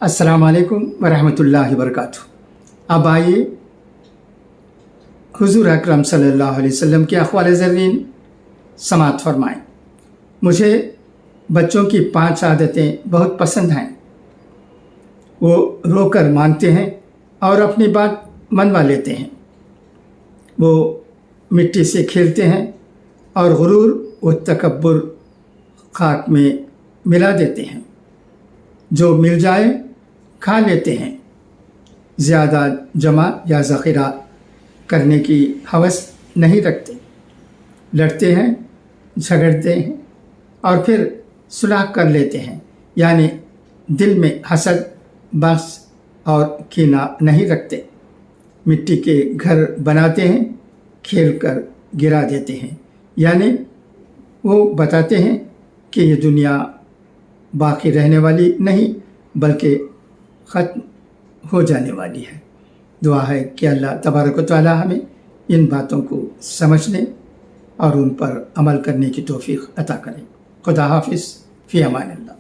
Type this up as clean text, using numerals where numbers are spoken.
अस्सलाम वालेकुम वरहमतुल्लाहि वबरकातुह। अब आइए हुज़ूर अकरम सल्लल्लाहु अलैहि वसल्लम के अक़वाल ज़र्रीन समाअत फरमाएँ। मुझे बच्चों की 5 आदतें बहुत पसंद हैं। वो रोकर मानते हैं और अपनी बात मनवा लेते हैं। वो मिट्टी से खेलते हैं और गुरूर व तकब्बुर खाक में मिला देते हैं। जो मिल जाए खा लेते हैं। ज़्यादा जमा या ज़ख़ीरा करने की हवस नहीं रखते। लड़ते हैं, झगड़ते हैं और फिर सुलह कर लेते हैं, यानी दिल में हसद, बग़्ज़ और कीना नहीं रखते। मिट्टी के घर बनाते हैं, खेल कर गिरा देते हैं, यानी वो बताते हैं कि ये दुनिया बाकी रहने वाली नहीं बल्कि ख़त्म हो जाने वाली है। दुआ है कि अल्लाह तबारक व तआला हमें इन बातों को समझने और उन पर अमल करने की तौफ़ीक़ अता करें। खुदा हाफ़िज़, फ़ी अमान अल्लाह।